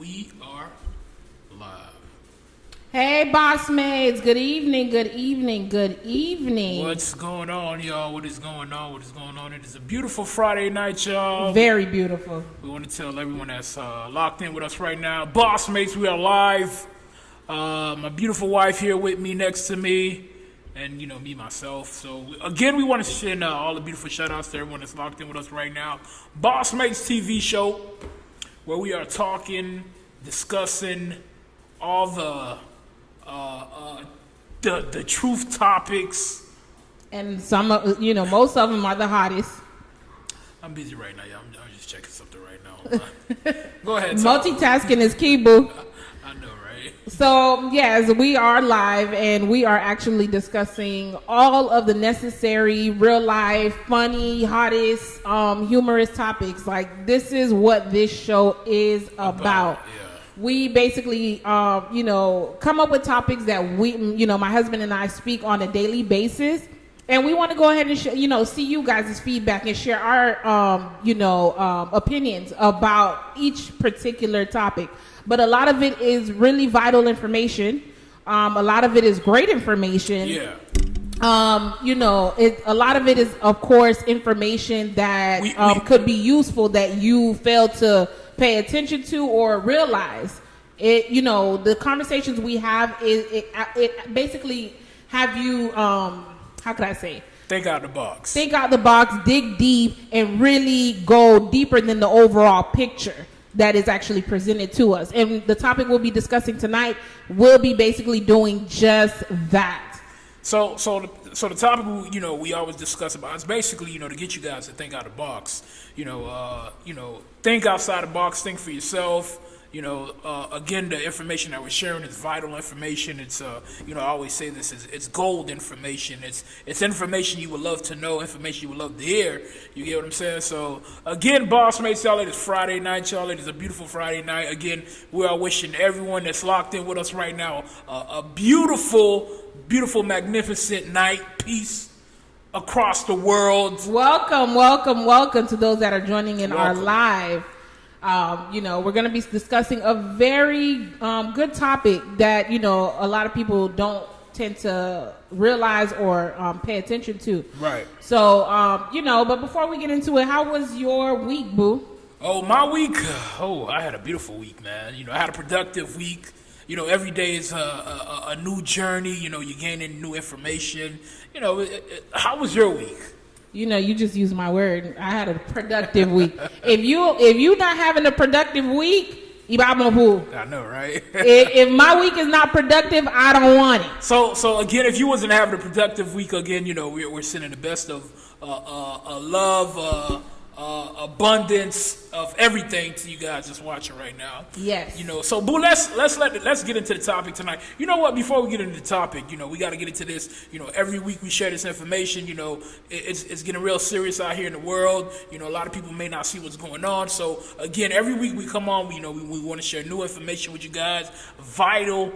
We are live. Hey, boss mates. Good evening, good evening, good evening. What's going on, y'all? What is going on? What is going on? It is a beautiful Friday night, y'all. Very beautiful. We want to tell everyone that's locked in with us right now. Boss mates, we are live. My beautiful wife here with me, next to me, and, me, myself. So, again, we want to send all the beautiful shout-outs to everyone that's locked in with us right now. Boss Mates TV show, where we are talking, discussing all the truth topics. And some, most of them are the hottest. I'm busy right now, y'all. I'm just checking something right now. Go ahead. Multitasking is key, boo. I know, right? So, yes, we are live, and we are actually discussing all of the necessary, real-life, funny, hottest, humorous topics. Like, this is what this show is about. Yeah. We basically, come up with topics that we, my husband and I speak on a daily basis. And we want to go ahead and, see you guys' feedback and share our, opinions about each particular topic. But a lot of it is really vital information. A lot of it is great information. Yeah. A lot of it is, of course, information that could be useful that you fail to pay attention to or realize. The conversations we have it basically have you, how could I say? Think out the box. Think out the box, dig deep, and really go deeper than the overall picture that is actually presented to us. And the topic we'll be discussing tonight will be basically doing just that. So the topic we always discuss about is basically to get you guys to think out the box. Think outside the box. Think for yourself. Again, the information that we're sharing is vital information. It's I always say this is it's gold information. It's information you would love to know, information you would love to hear. You get what I'm saying? So again, boss mates, y'all, it is Friday night, y'all. It is a beautiful Friday night. Again, we are wishing everyone that's locked in with us right now a beautiful, beautiful, magnificent night. Peace across the world. Welcome to those that are joining in our live. We're going to be discussing a very good topic that, a lot of people don't tend to realize or pay attention to. Right. So, but before we get into it, how was your week, boo? Oh, my week? I had a beautiful week, man. I had a productive week. Every day is a new journey. You're gaining new information. How was your week? You just used my word. I had a productive week. If you not having a productive week, I know, right? if my week is not productive, I don't want it. So again, if you wasn't having a productive week, again, we're sending the best of love, abundance of everything to you guys just watching right now. Yes. So boo, let's get into the topic tonight. You know what? Before we get into the topic, we got to get into this. Every week we share this information. It's getting real serious out here in the world. A lot of people may not see what's going on. So again, every week we come on. We want to share new information with you guys. Vital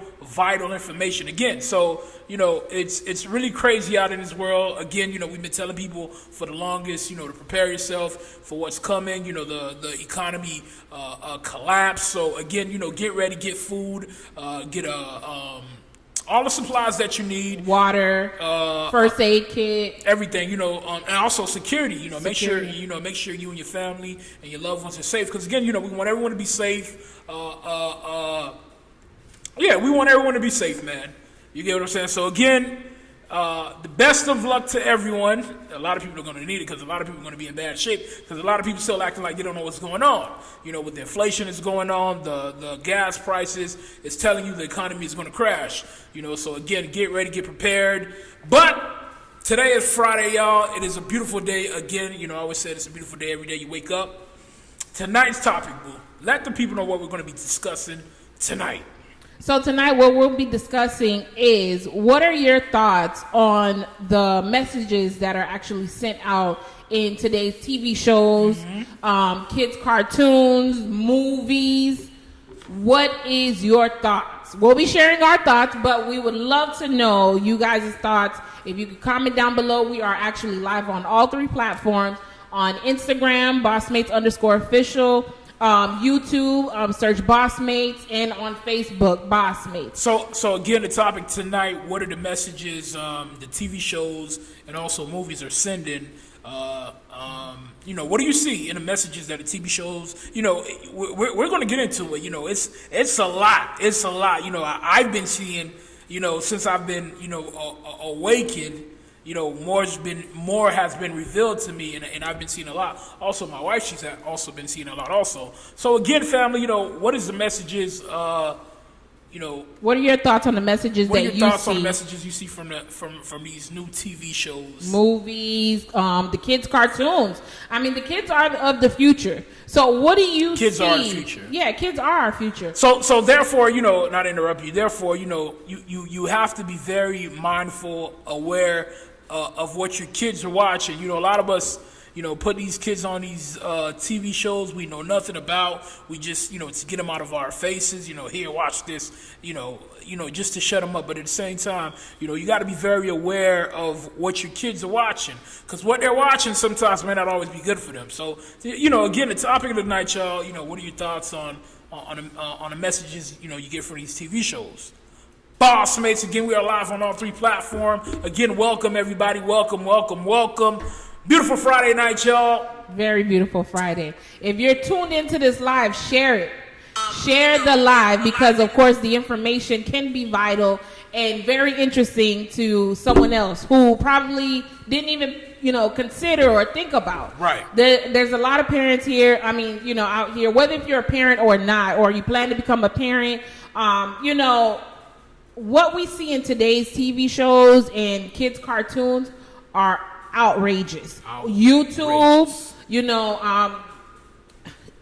information. Again, so it's really crazy out in this world. Again, we've been telling people for the longest, to prepare yourself for what's coming. The economy collapse. So again, get ready, get food, get all the supplies that you need, water, first aid kit, everything. And also security. Make sure you and your family and your loved ones are safe. Because again, we want everyone to be safe. We want everyone to be safe, man. You get what I'm saying? So again, the best of luck to everyone. A lot of people are going to need it because a lot of people are going to be in bad shape because a lot of people still acting like they don't know what's going on. With the inflation that's going on, the gas prices, it's telling you the economy is going to crash. So again, get ready, get prepared. But today is Friday, y'all. It is a beautiful day. Again, I always say it's a beautiful day every day you wake up. Tonight's topic, boo. Let the people know what we're going to be discussing tonight. So tonight what we'll be discussing is what are your thoughts on the messages that are actually sent out in today's TV shows, kids' cartoons, movies. What is your thoughts? We'll be sharing our thoughts, but we would love to know you guys' thoughts. If you could comment down below, we are actually live on all three platforms. On Instagram, Bossmates_official. YouTube, search Bossmates, and on Facebook, Bossmates. So again, the topic tonight: what are the messages the TV shows and also movies are sending? What do you see in the messages that the TV shows? We're going to get into it. It's a lot. It's a lot. I've been seeing. Since I've been awakened. More has been revealed to me, and I've been seeing a lot. Also, my wife, she's also been seeing a lot also. So again, family, what is the messages, what are your thoughts on the messages what that are your you thoughts see? on the messages you see from these new TV shows? Movies, the kids' cartoons. I mean, the kids are of the future. So what do you Kids see? are our future. Yeah, kids are our future. So therefore, not to interrupt you, therefore, you have to be very mindful, aware of what your kids are watching. A lot of us, put these kids on these TV shows we know nothing about. We just, to get them out of our faces, here, watch this, just to shut them up. But at the same time, you got to be very aware of what your kids are watching, because what they're watching sometimes may not always be good for them. So, again, the topic of the night, y'all, what are your thoughts on the messages, you get from these TV shows? Bossmates, again, we are live on all 3 platforms. Again, welcome, everybody. Welcome, welcome, welcome. Beautiful Friday night, y'all. Very beautiful Friday. If you're tuned into this live, share it. Share the live, because, of course, the information can be vital and very interesting to someone else who probably didn't even, consider or think about. Right. There's a lot of parents here, out here, whether if you're a parent or not, or you plan to become a parent, what we see in today's TV shows and kids' cartoons are outrageous. YouTube,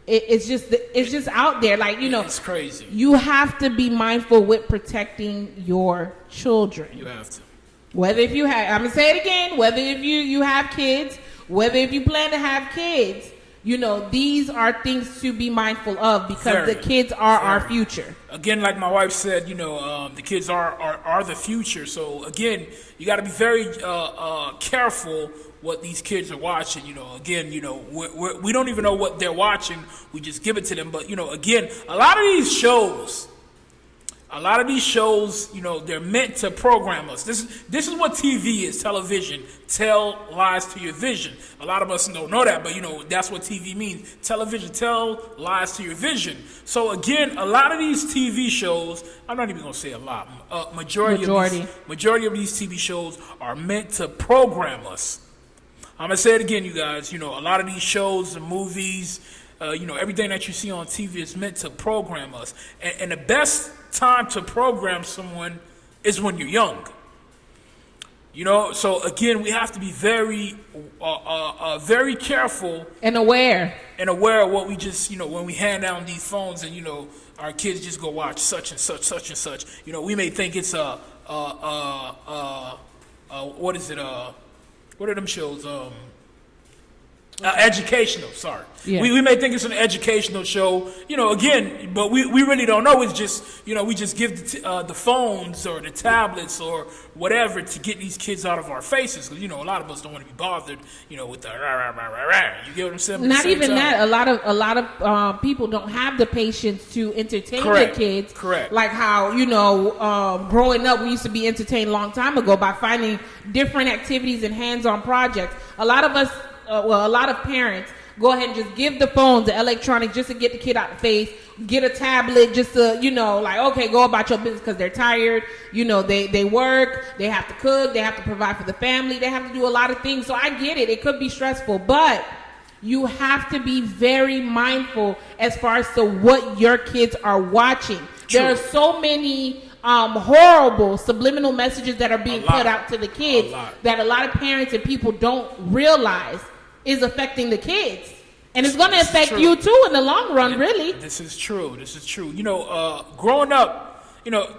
it's just out there. It's crazy. You have to be mindful with protecting your children. You have to. Whether if you have, I'm gonna say it again. Whether if you have kids, whether if you plan to have kids. These are things to be mindful of, because the kids are our future. Again, like my wife said, the kids are the future. So again, you got to be very careful what these kids are watching. Again, we don't even know what they're watching. We just give it to them. But again, a lot of these shows, they're meant to program us. This is what TV is, television. Tell lies to your vision. A lot of us don't know that, but that's what TV means. Television, tell lies to your vision. So again, a lot of these TV shows, I'm not even going to say a lot, majority of these TV shows are meant to program us. I'm going to say it again, you guys. A lot of these shows and movies, everything that you see on TV is meant to program us. And the best time to program someone is when you're young. So again, we have to be very, very careful and aware of what we just, when we hand down these phones and our kids just go watch such and such, such and such. We may think it's what is it? What are them shows? Educational, sorry. Yeah. We may think it's an educational show, again, but we really don't know. It's just, we just give the phones or the tablets or whatever to get these kids out of our faces. Because, a lot of us don't want to be bothered, with the rah, rah, rah, rah, rah. You get what I'm saying? Not even that. A lot of people don't have the patience to entertain their kids. Correct. Like how, growing up, we used to be entertained a long time ago by finding different activities and hands-on projects. A lot of us, a lot of parents go ahead and just give the phones, the electronics, just to get the kid out the face, get a tablet just to, okay, go about your business, because they're tired. They work, they have to cook, they have to provide for the family, they have to do a lot of things. So I get it. It could be stressful, but you have to be very mindful as far as to what your kids are watching. True. There are so many horrible subliminal messages that are being put out to the kids that a lot of parents and people don't realize is affecting the kids. And it's going to affect you too in the long run, really. This is true. Growing up,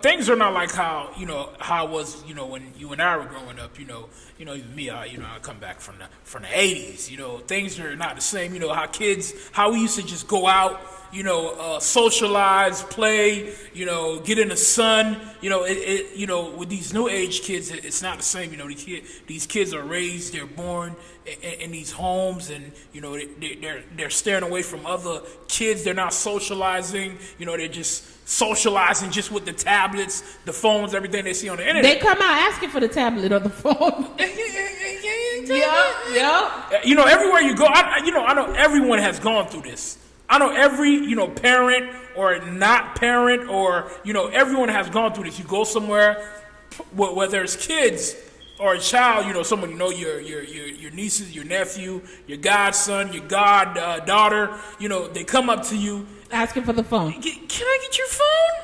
things are not like how it was, when you and I were growing up, even me, I come back from the 80s, things are not the same, how we used to just go out, socialize, play, get in the sun. With these new age kids, it's not the same. These kids are raised, they're born in these homes, and they're staring away from other kids. They're not socializing. They're just socializing just with the tablets, the phones, everything they see on the internet. They come out asking for the tablet or the phone. Yeah. Everywhere you go, I know everyone has gone through this. I know every, parent or not parent or, everyone has gone through this. You go somewhere, whether it's kids or a child, someone, your nieces, your nephew, your godson, your daughter, they come up to you. Asking for the phone. Can I get your phone?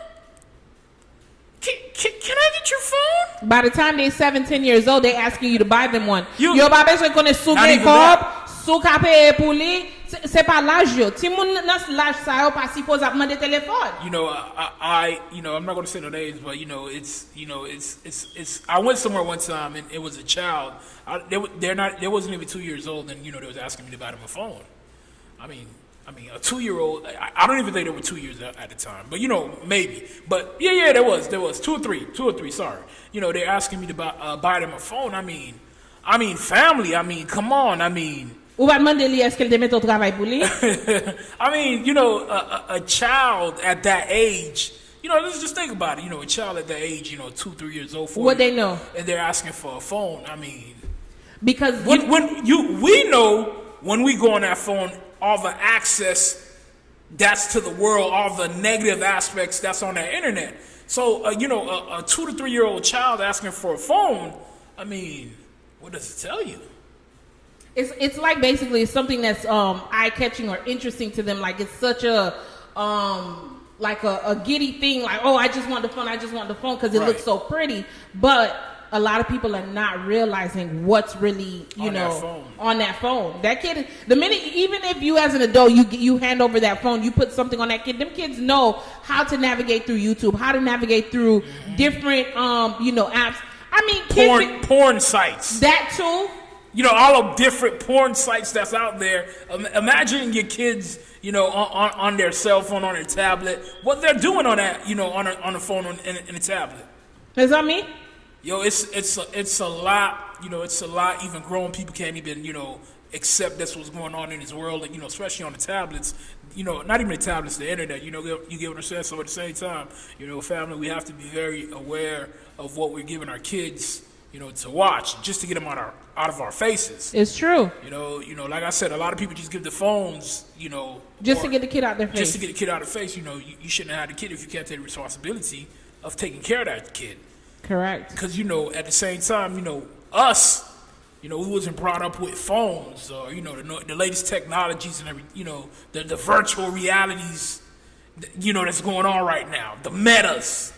Can I get your phone? By the time they're 7, 10 years old, they're asking you to buy them one. Yo babè se konè sou Not gen even kob, sou ka paye pou li, se pa l'âge yo. Ti moun nan l'âge sa yo pa suppose ap mande téléphone. I'm not going to say no names, but it's. I went somewhere one time and it was a child. They wasn't even 2 years old, and they was asking me to buy them a phone. I mean, a 2-year-old. I don't even think they were 2 years at the time, but maybe. But yeah, there was 2 or 3. Sorry, they're asking me to buy them a phone. I mean, family. I mean, come on. I mean. Ou va demander li est-ce qu'elle te mette au travail pour li? I mean, a child at that age. Let's just think about it. A child at that age, 2, 3 years old, 4. What they know? And they're asking for a phone. I mean, because we know when we go on that phone, all the access that's to the world, all the negative aspects that's on that internet. So, a 2 to 3 year old child asking for a phone, I mean, what does it tell you? It's like basically something that's eye-catching or interesting to them. Like it's such a giddy thing. Like, oh, I just want the phone because it looks so pretty. But a lot of people are not realizing what's really, on that phone. That kid, the minute, even if you as an adult, you hand over that phone, you put something on that kid, them kids know how to navigate through YouTube, how to navigate through different, apps. I mean, kids, porn sites. That too. All the different porn sites that's out there. Imagine your kids, on their cell phone, on their tablet, what they're doing on that, on the phone and the tablet. Is that me? Yo, it's a lot. It's a lot. Even grown people can't even accept that's what's going on in this world. And, especially on the tablets. Not even the tablets, the internet. You get what I'm saying. So at the same time, family, we have to be very aware of what we're giving our kids. To watch, just to get them out of our faces. It's true. Like I said, a lot of people just give the phones, just to get the kid out their face. Just to get the kid out of the face. You shouldn't have had the kid if you can't take the responsibility of taking care of that kid. Correct. Because at the same time, us, we wasn't brought up with phones or the latest technologies and the virtual realities, that's going on right now. The metas.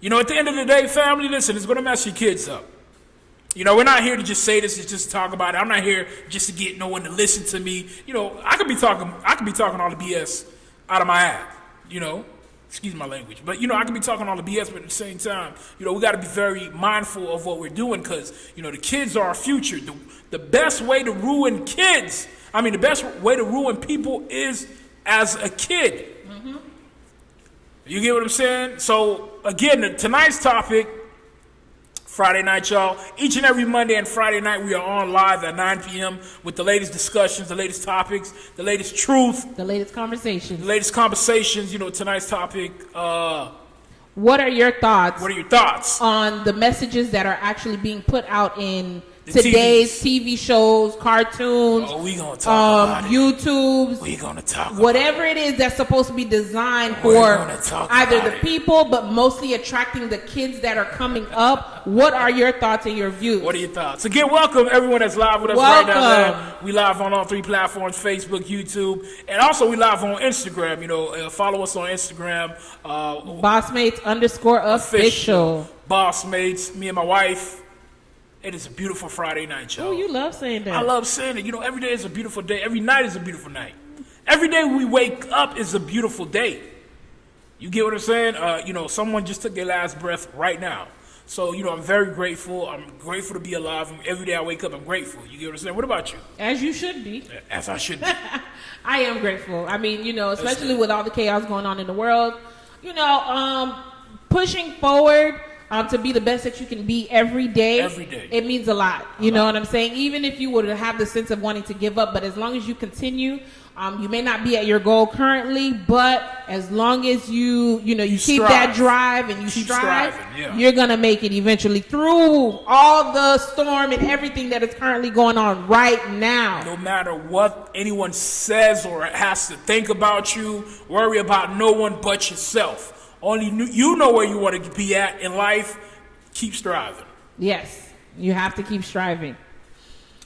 At the end of the day, family, listen, it's going to mess your kids up. We're not here to just say this, to just talk about it. I'm not here just to get no one to listen to me. I could be talking all the BS out of my ass, excuse my language. But, I could be talking all the BS, but at the same time, we got to be very mindful of what we're doing because, the kids are our future. The best way to ruin kids, the best way to ruin people is as a kid. Mm-hmm. You get what I'm saying? So, again, tonight's topic, Friday night, y'all. Each and every Monday and Friday night, we are on live at 9 p.m. with the latest discussions, the latest topics, the latest truth. The latest conversations. Tonight's topic. What are your thoughts? What are your thoughts on the messages that are actually being put out in today's TV shows, cartoons, we gonna talk about YouTubes, we gonna talk whatever it is that's supposed to be designed for either the people, but mostly attracting the kids that are coming up. What are your thoughts and your views? What are your thoughts? Again, welcome everyone that's live with us right now. Man. We live on all 3 platforms: Facebook, YouTube, and also we live on Instagram. Follow us on Instagram. Bossmates_official. Bossmates. Me and my wife. It is a beautiful Friday night, y'all. Oh, you love saying that. I love saying it. Every day is a beautiful day. Every night is a beautiful night. Every day we wake up is a beautiful day. You get what I'm saying? Someone just took their last breath right now. So, I'm very grateful. I'm grateful to be alive. Every day I wake up, I'm grateful. You get what I'm saying? What about you? As you should be. As I should be. I am grateful. I mean, especially with all the chaos going on in the world, pushing forward to be the best that you can be every day. Every day. It means a lot. You know what I'm saying? Even if you would have the sense of wanting to give up, but as long as you continue, you may not be at your goal currently, but as long as you keep that drive and you strive, you're going to make it eventually through all the storm and everything that is currently going on right now. No matter what anyone says or has to think about you, worry about no one but yourself. Only you know where you want to be at in life. Keep striving. Yes, you have to keep striving.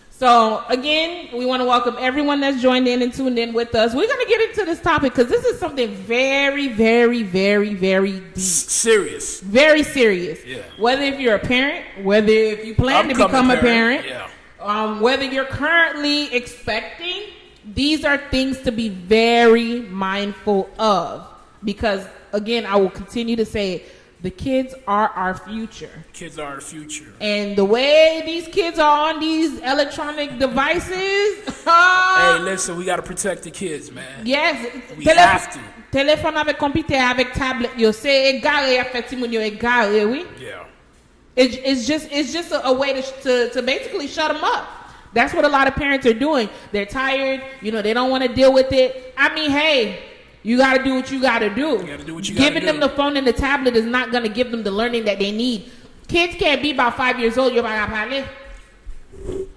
So, again, we want to welcome everyone that's joined in and tuned in with us. We're going to get into this topic because this is something very, very, very, very deep. Serious. Very serious. Yeah. Whether if you're a parent, whether if you plan to become a parent, whether you're currently expecting, these are things to be very mindful of. Because, again, I will continue to say the kids are our future. Kids are the future. And the way these kids are on these electronic devices. Hey, listen, we got to protect the kids, man. Yes. We have to. Téléphone avec computer avec tablet, yo, c'est égaré, effectivement, yo, égaré, oui. Yeah. It's just a way to basically shut them up. That's what a lot of parents are doing. They're tired. They don't want to deal with it. I mean, hey. You got to do what you got to do. You got to do what you got to do. Giving them the phone and the tablet is not going to give them the learning that they need. Kids can't be about 5 years old. You're about to parler.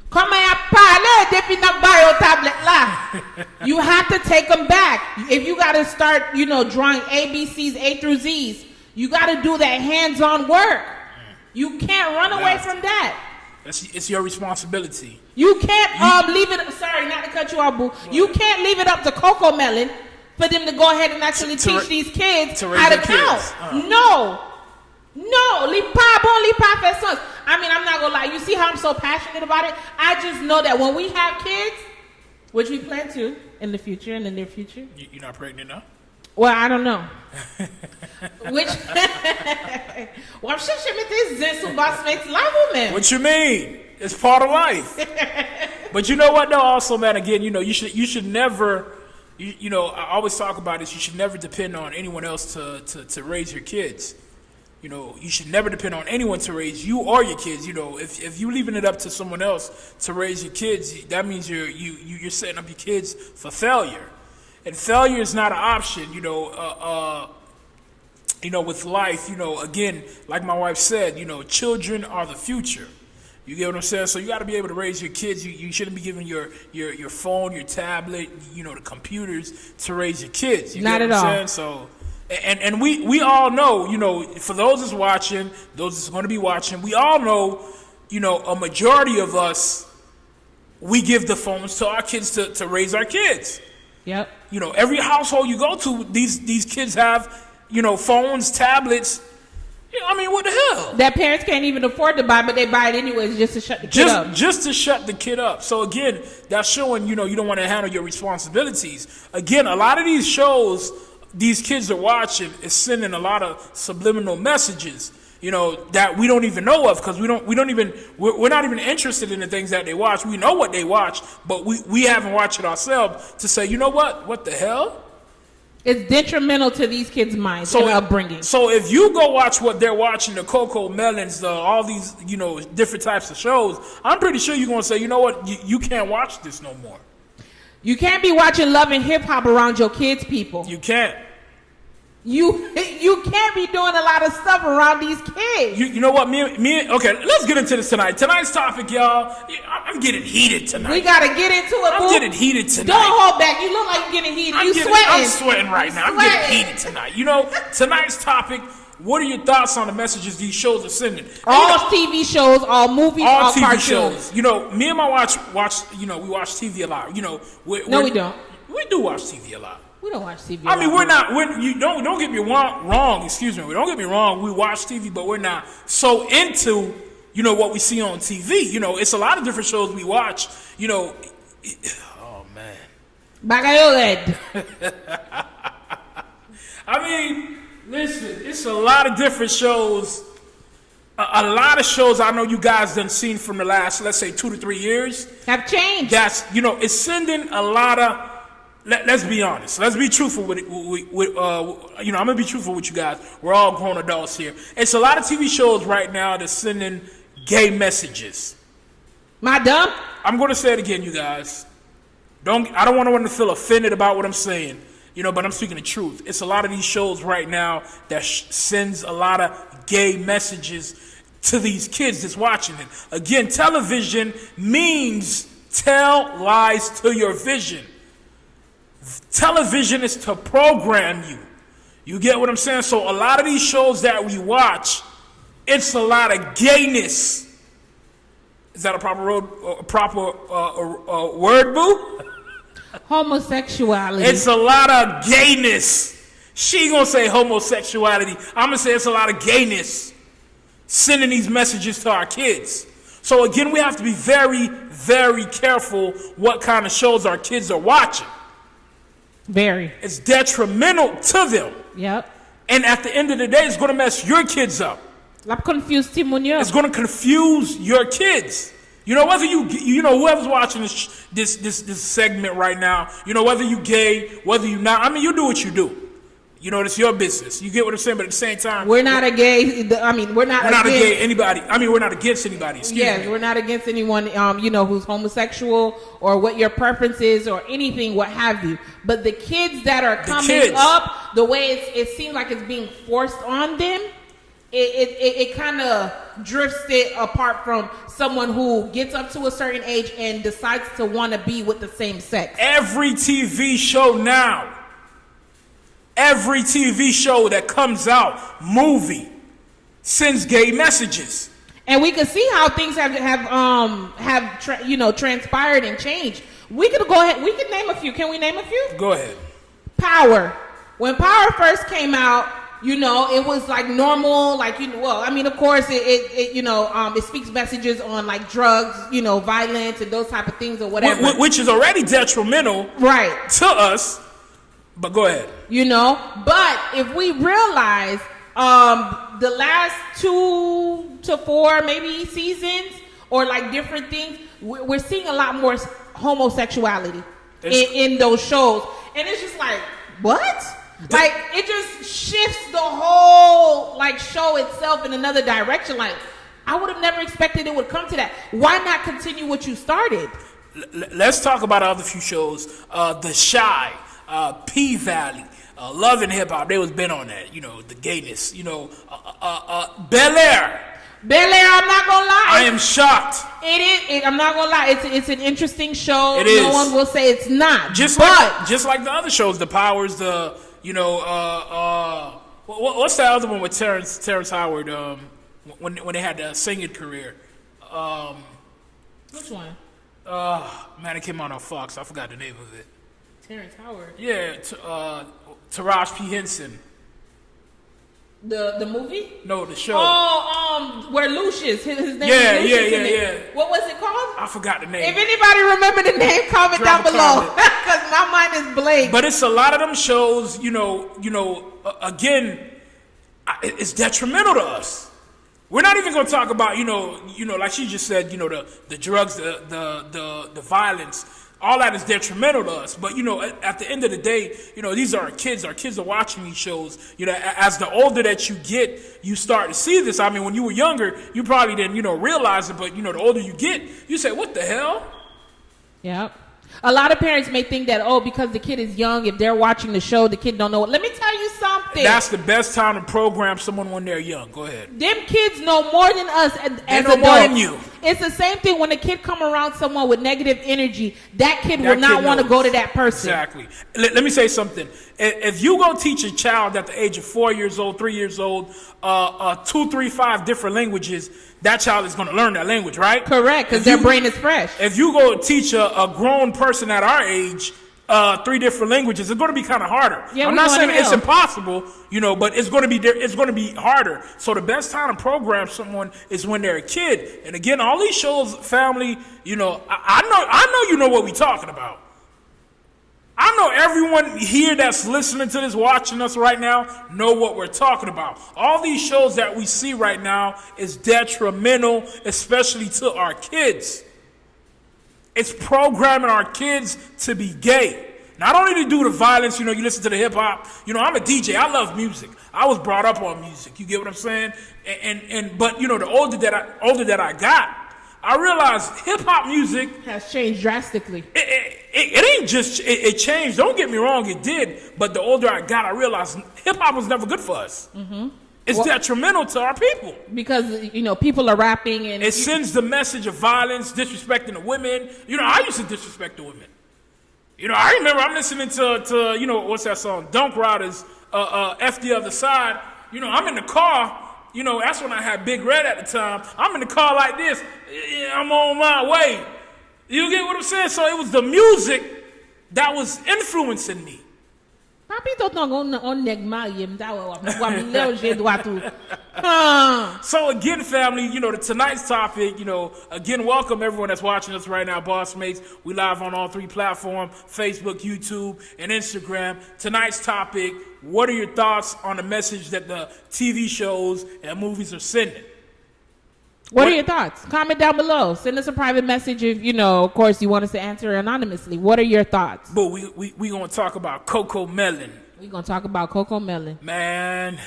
Comment à parler depuis n'a pas tablet là? You have to take them back. If you got to start, drawing ABCs, A through Z's, you got to do that hands-on work. You can't run away from that. It's your responsibility. You can't leave it. Sorry, not to cut you off, boo. You can't leave it up to Coco Melon for them to go ahead and actually teach these kids how to count. No, li pas bon, li pas fait sens. I mean, I'm not gonna lie. You see how I'm so passionate about it? I just know that when we have kids, which we plan to in the future, in the near future. You're not pregnant now? Well, I don't know. What you mean? It's part of life. But you know what though? Also, man, again, you should never. I always talk about this. You should never depend on anyone else to raise your kids. You should never depend on anyone to raise you or your kids. If you're leaving it up to someone else to raise your kids, that means you're setting up your kids for failure. And failure is not an option. With life. Again, like my wife said, children are the future. You get what I'm saying? So you got to be able to raise your kids. You shouldn't be giving your phone, your tablet, the computers to raise your kids. You Not get at what I'm all. saying? So, and we all know, for those that's watching, those that's going to be watching, we all know, a majority of us, we give the phones to our kids to raise our kids. Yep. Every household you go to, these kids have, phones, tablets. What the hell? That parents can't even afford to buy, but they buy it anyways just to shut the kid up. Just to shut the kid up. So again, that's showing, you don't want to handle your responsibilities. Again, a lot of these shows these kids are watching is sending a lot of subliminal messages, that we don't even know of because we're not even interested in the things that they watch. We know what they watch, but we haven't watched it ourselves to say, what the hell? It's detrimental to these kids' minds and upbringing. So if you go watch what they're watching, the Coco Melons, all these, different types of shows, I'm pretty sure you're going to say, you can't watch this no more. You can't be watching Love and Hip Hop around your kids, people. You can't. You can't be doing a lot of stuff around these kids. You know what? Okay, let's get into this tonight. Tonight's topic, y'all. I'm getting heated tonight. We gotta get into it. I'm getting heated tonight. Don't hold back. You look like you're getting heated. I'm sweating right now. I'm getting heated tonight. Tonight's topic. What are your thoughts on the messages these shows are sending? All TV shows, all movies, all TV cartoons. shows. Me and my watch. We watch TV a lot. No, we don't. We do watch TV a lot. We don't watch TV. We're not. Don't get me wrong. Excuse me. Don't get me wrong. We watch TV, but we're not so into what we see on TV. It's a lot of different shows we watch. Oh man. Bagayo Listen. It's a lot of different shows. a lot of shows I know you guys done seen from the last, let's say, 2 to 3 years. Have changed. That's, it's sending a lot of, let's be honest. Let's be truthful with I'm going to be truthful with you guys. We're all grown adults here. It's a lot of TV shows right now that's sending gay messages. Madam? I'm going to say it again, you guys. I don't want anyone to feel offended about what I'm saying, but I'm speaking the truth. It's a lot of these shows right now that sends a lot of gay messages to these kids that's watching it. Again, television means tell lies to your vision. Television is to program you. You get what I'm saying? So a lot of these shows that we watch, it's a lot of gayness. Is that a proper word, boo? Homosexuality. It's a lot of gayness. She gonna say homosexuality. I'm gonna say it's a lot of gayness. Sending these messages to our kids. So again, we have to be very, very careful what kind of shows our kids are watching. Very. It's detrimental to them. Yep. And at the end of the day, it's going to mess your kids up. It's going to confuse your kids. Whether whoever's watching this segment right now, whether you gay, whether you not, you do what you do. It's your business. You get what I'm saying? But at the same time, we're not a gay. We're not against anybody. We're not against anybody. Excuse me. We're not against anyone. Who's homosexual or what your preference is or anything, what have you. But the kids that are coming up, the way it seems like it's being forced on them, it kind of drifts it apart from someone who gets up to a certain age and decides to want to be with the same sex. Every TV show now. Every TV show that comes out, movie, sends gay messages, and we can see how things have transpired and changed. We could go ahead. We could name a few. Can we name a few? Go ahead. Power. When Power first came out, it was like normal. Of course, it speaks messages on like drugs, violence and those type of things or whatever, which is already detrimental, right, to us. But go ahead. But if we realize the last 2 to 4 maybe seasons or like different things, we're seeing a lot more homosexuality in those shows. And it's just like, what? Like, it just shifts the whole like show itself in another direction. Like, I would have never expected it would come to that. Why not continue what you started? Let's talk about other few shows. The Chi. P-Valley, Love and Hip Hop, they was been on that, the gayness, Bel-Air. Bel-Air, I'm not gonna lie. I am shocked. I'm not gonna lie. It's an interesting show. It is. No one will say it's not. Just like the other shows, the Powers, what's that other one with Terrence Howard? When they had the singing career. Which one? Man, it came out on Fox. I forgot the name of it. Terrence Howard. Yeah, Taraji P. Henson. The movie? No, the show. Where Lucius, his name yeah, is Lucius. Yeah. What was it called? I forgot the name. If anybody remember the name, comment down below. Because my mind is blank. But it's a lot of them shows, again, it's detrimental to us. We're not even going to talk about, like she just said, the drugs, the violence. All that is detrimental to us. But, at the end of the day, these are our kids. Our kids are watching these shows. As the older that you get, you start to see this. When you were younger, you probably didn't, realize it. But, the older you get, you say, what the hell? Yep. A lot of parents may think that, because the kid is young, if they're watching the show, the kid don't know it. Let me tell you something. That's the best time to program someone when they're young. Go ahead. Them kids know more than us as adults. More than you. It's the same thing when a kid come around someone with negative energy. That kid will not want to go to that person. Exactly. Let me say something. If you go teach a child at the age of 4 years old, 3 years old, 2, 3, 5 different languages, that child is going to learn that language, right? Correct, because their brain is fresh. If you go teach a grown person at our age 3 different languages, it's going to be kind of harder. Yeah, I'm not saying it's impossible, but it's going to be harder. So the best time to program someone is when they're a kid. And again, all these shows, family, I know you know what we're talking about. I know everyone here that's listening to this, watching us right now, know what we're talking about. All these shows that we see right now is detrimental, especially to our kids. It's programming our kids to be gay. Not only to do the violence, you listen to the hip hop. I'm a DJ. I love music. I was brought up on music. You get what I'm saying? But the older that I got, I realized hip hop music has changed drastically. It ain't just it changed. Don't get me wrong, it did. But the older I got, I realized hip hop was never good for us. Mm-hmm. It's detrimental to our people because people are rapping and it sends the message of violence, disrespecting the women. I used to disrespect the women. I remember I'm listening to what's that song? Dunk Riders, F the Other Side. I'm in the car. That's when I had Big Red at the time. I'm in the car like this. I'm on my way. You get what I'm saying? So it was the music that was influencing me. So again, family, tonight's topic, again, welcome everyone that's watching us right now, Boss Mates. We live on all 3 platforms, Facebook, YouTube, and Instagram. Tonight's topic, what are your thoughts on the message that the TV shows and movies are sending? What are your thoughts? Comment down below. Send us a private message if, of course, you want us to answer anonymously. What are your thoughts? But we going to talk about Coco Melon. We're going to talk about Coco Melon. Man.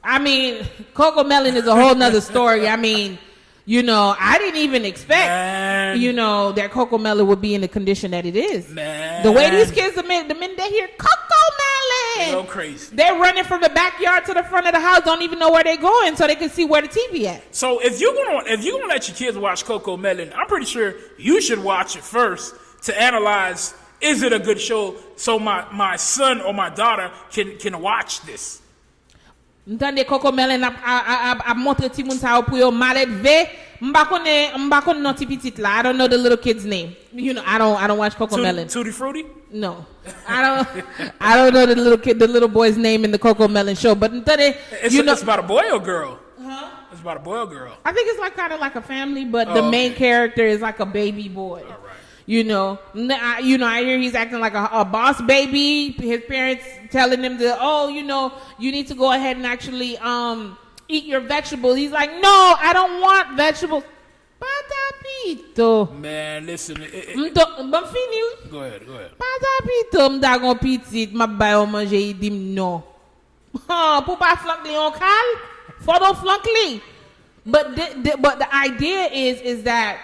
I mean, Coco Melon is a whole nother story. I mean, I didn't even expect, that Coco Melon would be in the condition that it is. Man. The way these kids, the minute they hear Coco Melon, they go crazy. They're running from the backyard to the front of the house, don't even know where they're going so they can see where the TV at. So if you're gonna let your kids watch Coco Melon, I'm pretty sure you should watch it first to analyze, is it a good show so my son or my daughter can watch this. M'tande Coco Melon a montre ti moun sa pou yo malet ve. M'bakone non ti petit la. I don't know the little kid's name. I don't watch Coco Melon. Tutti Frutti? No. I don't know the little boy's name in the Coco Melon show, but it's about a boy or girl? Huh? It's about a boy or girl? I think it's kind of like a family, but the main character is like a baby boy. All right. I hear he's acting like a boss baby. His parents telling him you need to go ahead and actually eat your vegetables. He's like, no, I don't want vegetables. Patapito. Man, listen. Go ahead. Patapito, m'da gon petit, m'bay o manje yi dim no. Pou pa flank li on kal? Fodo flank li. But the idea is that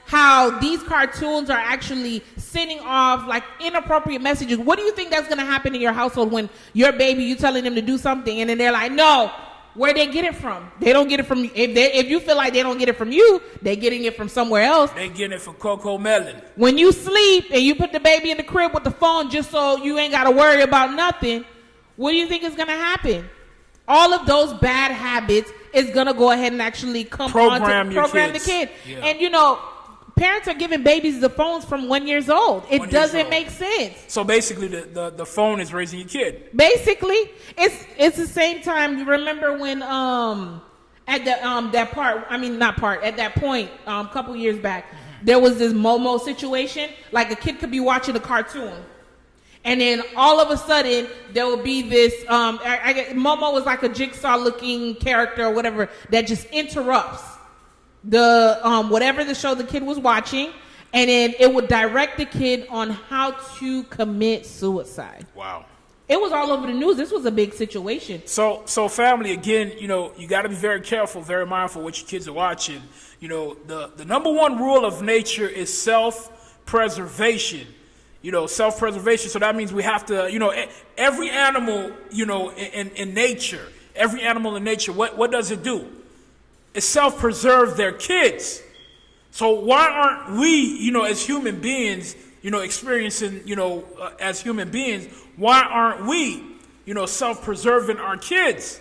how these cartoons are actually sending off like inappropriate messages. What do you think that's going to happen in your household when your baby, you telling them to do something and then they're like, no, where they get it from? They don't get it from, if you feel like they don't get it from you, they're getting it from somewhere else. They getting it from Coco Melon. When you sleep and you put the baby in the crib with the phone just so you ain't got to worry about nothing, what do you think is going to happen? All of those bad habits is going to go ahead and actually program the kid. Yeah. And parents are giving babies the phones from 1 year old. It doesn't make sense. So basically, the phone is raising your kid. Basically, it's the same time. You remember when at that point a couple years back, there was this Momo situation. Like a kid could be watching a cartoon, and then all of a sudden there will be this. Momo was like a jigsaw looking character or whatever that just interrupts the whatever the show the kid was watching, and then it would direct the kid on how to commit suicide. Wow. It was all over the news. This was a big situation. So family, again, you got to be very careful, very mindful what your kids are watching. The number one rule of nature is self-preservation. Self-preservation. So that means we have to, every animal, in nature, what does it do? It self-preserve their kids. So why aren't we, as human beings, experiencing, as human beings, why aren't we, self-preserving our kids?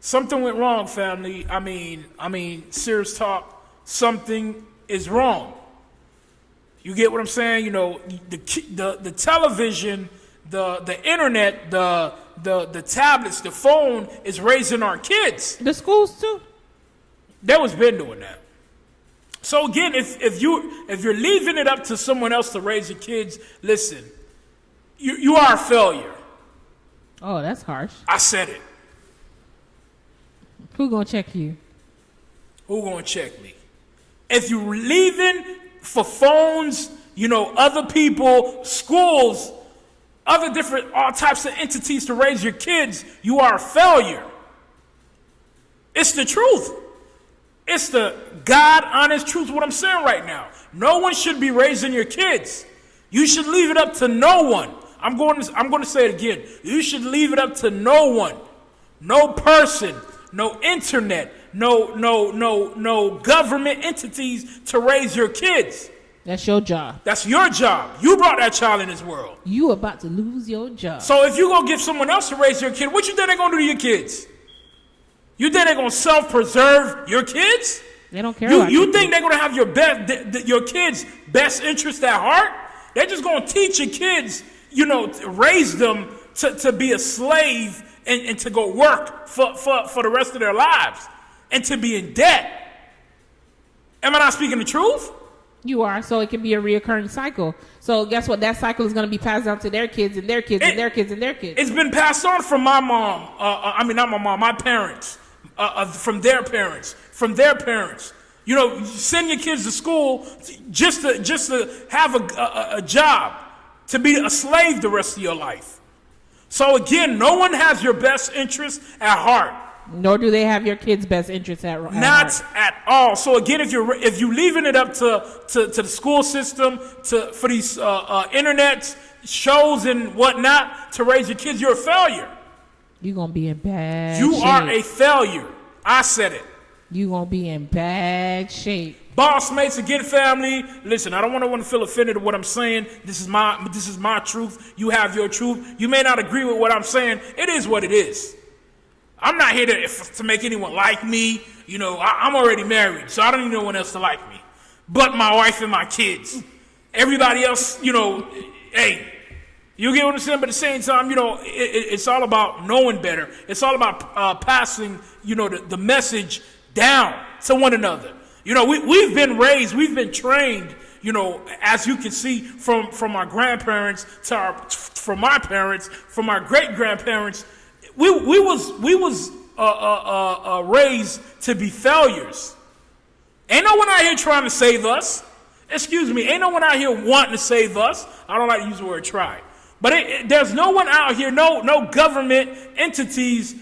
Something went wrong, family. I mean, serious talk. Something is wrong. You get what I'm saying? The television, the internet, the tablets, the phone is raising our kids. The schools too. They was been doing that. So again, if you're leaving it up to someone else to raise your kids, listen, you are a failure. Oh, that's harsh. I said it. Who gonna check you? Who gonna check me? If you're leaving for phones, other people, schools, other different all types of entities to raise your kids, you are a failure. It's the truth. It's the God honest truth what I'm saying right now. No one should be raising your kids. You should leave it up to no one. I'm going to say it again. You should leave it up to no one. No person, no internet, no government entities to raise your kids. That's your job. That's your job. You brought that child in this world. You about to lose your job. So if you gonna give someone else to raise your kid, what you think they're gonna do to your kids? You think they're gonna self-preserve your kids? They don't care about you think they're gonna have your kids' best interest at heart? They're just gonna teach your kids, raise them to be a slave and to go work for the rest of their lives and to be in debt. Am I not speaking the truth? You are, so it can be a reoccurring cycle. So guess what? That cycle is going to be passed down to their kids and their kids and their kids and their kids. It's been passed on from my mom. Not my mom, my parents. From their parents. Send your kids to school just to have a job, to be a slave the rest of your life. So again, no one has your best interest at heart. Nor do they have your kids' best interests at heart. Not at all. So again, if you're leaving it up to the school system, for these internet shows and whatnot to raise your kids, you're a failure. You're gonna be in bad You shape. are a failure. I said it. You're gonna be in bad shape. Boss mates, again, family. Listen, I don't want to feel offended at what I'm saying. This is my truth. You have your truth. You may not agree with what I'm saying. It is what it is. I'm not here to make anyone like me. I'm already married, so I don't need no one else to like me. But my wife and my kids. Everybody else, hey, you get what I'm saying? But at the same time, it's all about knowing better. It's all about passing, the message down to one another. We've been raised, we've been trained, as you can see from our grandparents from my parents, from our great-grandparents. We was raised to be failures. Ain't no one out here trying to save us. Excuse me, ain't no one out here wanting to save us. I don't like to use the word try. But there's no one out here, no government entities,